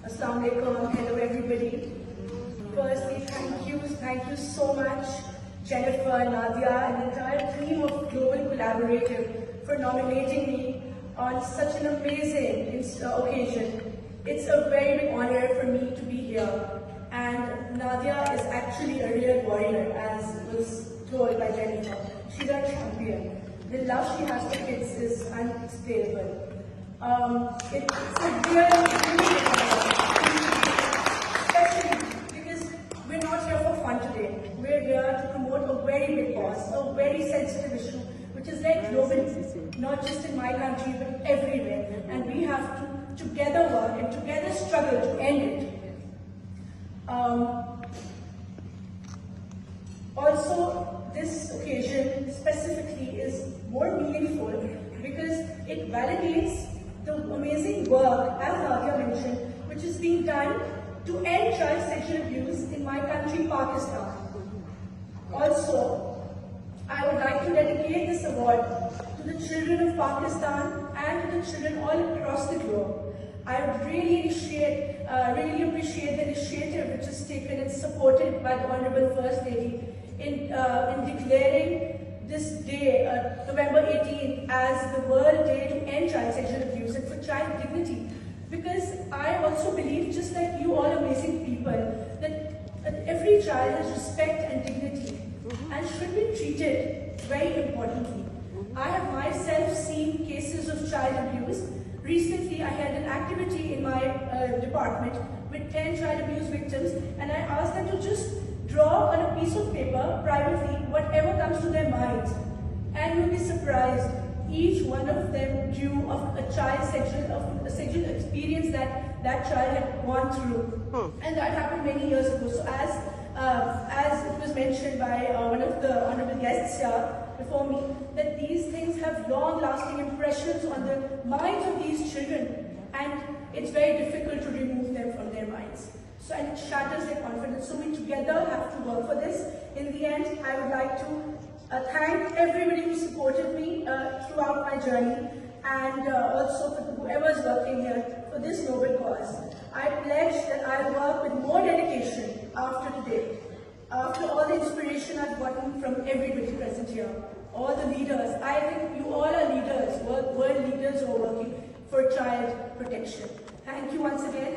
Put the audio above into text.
Assalamu alaikum, hello everybody. Firstly, thank you so much, Jennifer, Nadia, and the entire team of Global Collaborative for nominating me on such an amazing occasion. It's a very big honor for me to be here. And Nadia is actually a real warrior, as was told by Jennifer. She's our champion. The love she has for kids is unexplainable. It's a real especially because we're not here for fun today. We're here to promote a very big cause, a very sensitive issue, which is like global, not just in my country, but everywhere. And we have to together work and together struggle to end it. Also, this occasion specifically is more meaningful because it validates the amazing work, as Nadia mentioned, which is being done to end child sexual abuse in my country, Pakistan. Also, I would like to dedicate this award to the children of Pakistan and to the children all across the globe. I really appreciate the initiative which is taken and supported by the Honourable First Lady in declaring this day, November 18th, as the World Day to End Child Sexual Abuse and for child dignity. Because I also believe, just like you all amazing people, that every child has respect and dignity and should be treated very importantly. I have myself seen cases of child abuse. Recently, I had an activity in my department with 10 child abuse victims, and I asked them to just draw on a piece of paper privately whatever comes to their minds, and you'll be surprised. Each one of them drew of a sexual experience that child had gone through, and that happened many years ago. So as it was mentioned by one of the honourable guests here before me, that these things have long-lasting impressions on the minds of these children, and it's very difficult to remove them from their minds. So, and it shatters their confidence. So we together have to work for this. In the end, I would like to thank everybody who supported me throughout my journey, and also for whoever is working here for this noble cause. I pledge that I will work with more dedication after today, after all the inspiration I've gotten from everybody present here, all the leaders. I think you all are leaders, world leaders who are working for child protection. Thank you once again.